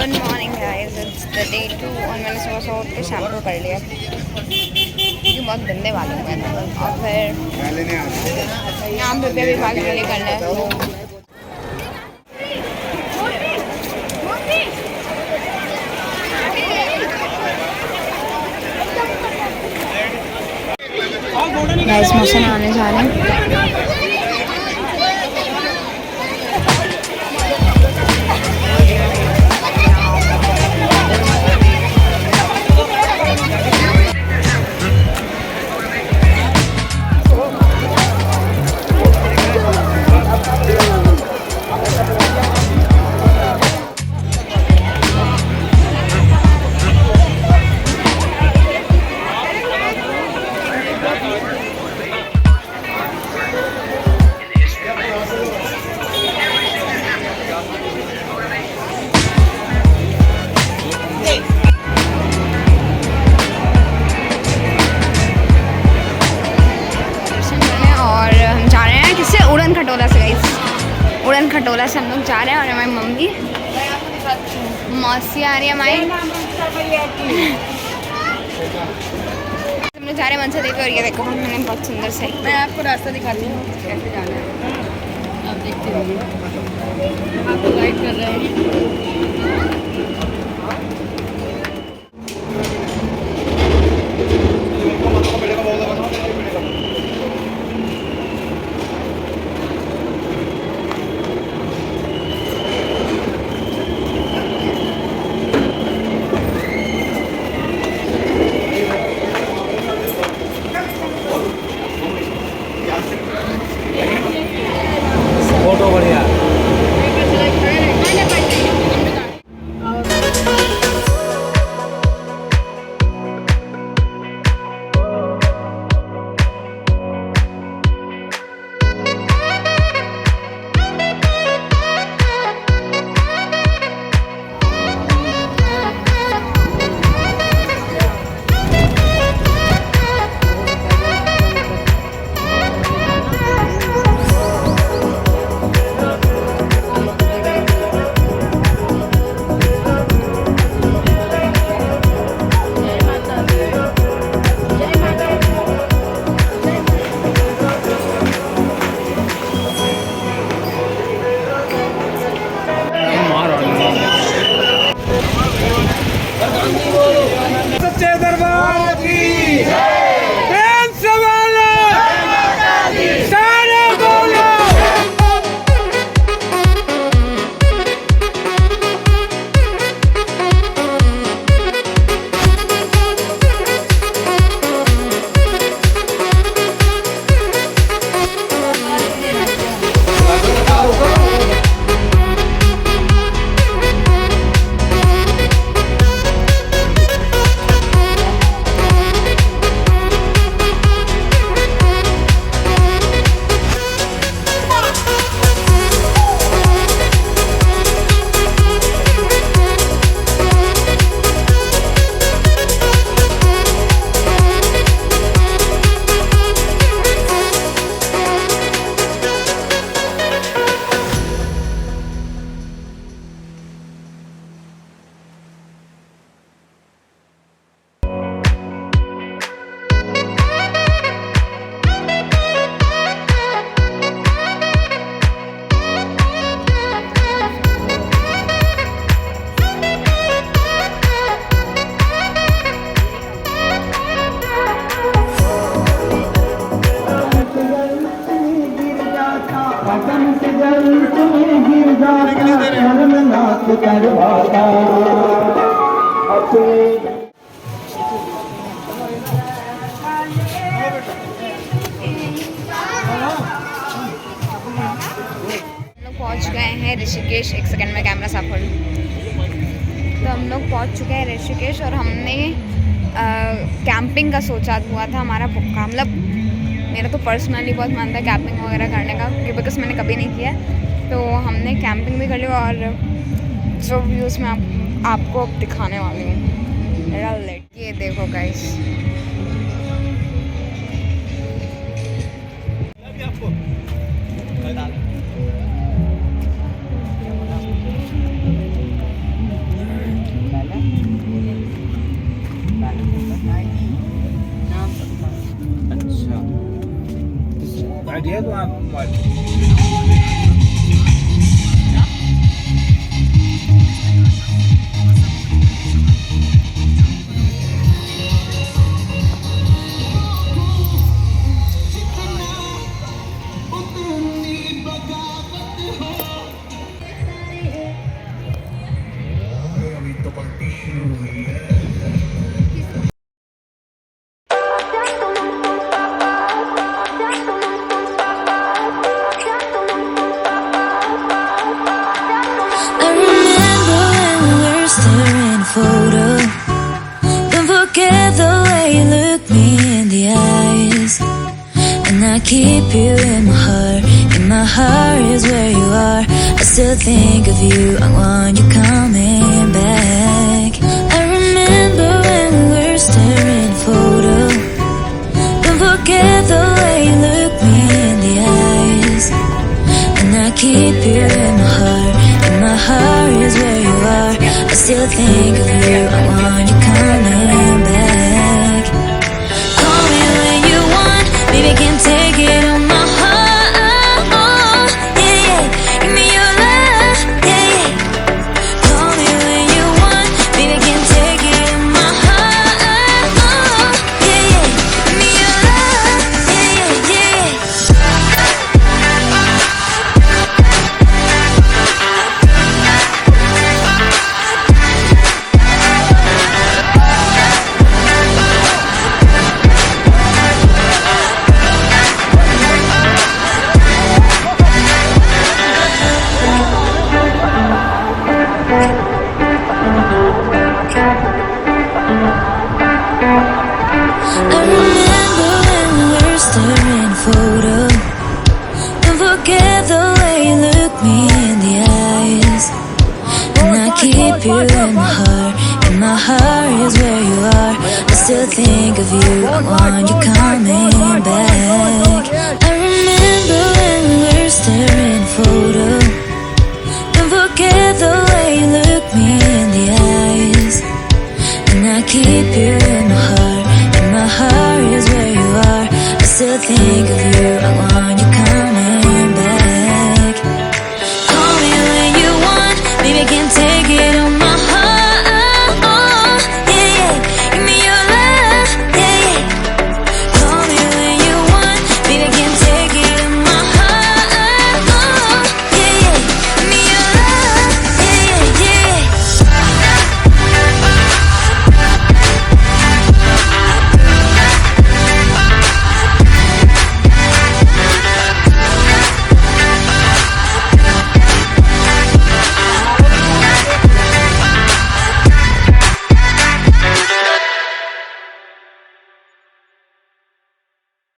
Good morning guys, it's the day 2 और मैंने सुबह सुबह उठ के शैम्पू कर लिया क्योंकि बहुत गंदे वाले हुए थे। और फिर यहाँ पे भी बाल गले करना है तो गाइस मौसम आने जा रहे हैं। उड़न खटोला से हम लोग जा रहे हैं और हमारी मम्मी मौसी आ रही है हमारी। हम लोग जा रहे हैं मनसा देवी और ये देखो मैंने बहुत सुंदर से मैं आपको रास्ता दिखाती हूँ कैसे जाना है। आप देखते होंगे आपको गाइड कर रहे हैं। पहुंच गए हैं ऋषिकेश। एक सेकंड में कैमरा साफ कर लूँ। तो हम लोग पहुंच चुके हैं ऋषिकेश और हमने कैंपिंग का सोचा हुआ था हमारा पक्का। मतलब मेरा तो पर्सनली बहुत मन था कैंपिंग वगैरह करने का बिकॉज मैंने कभी नहीं किया। तो हमने कैंपिंग भी कर ली और जो व्यूज़ मैं आपको दिखाने वाली हूँ। ये देखो guys, I remember when we were staring at a photo. Don't forget the way you look me in the eyes. And I keep you in my heart. In my heart is where you are. I still think of you. I want you coming back. I remember when we were staring at a photo. Don't forget the way you look me in the eyes. And I keep you in my heart. My heart is where you are. I still think of you. I want you coming back. Call me when you want. Baby, can't take it on my heart. Yeah, yeah. Give me your love. Yeah, yeah. Call me when you want. Baby, can't take it on my heart. Yeah, yeah. Give me your love. Yeah, yeah, yeah. I remember when we were staring at a photo. Don't forget the way you look me in the eyes. And I keep you in my heart. And my heart is where you are. I still think of you. I want you coming back.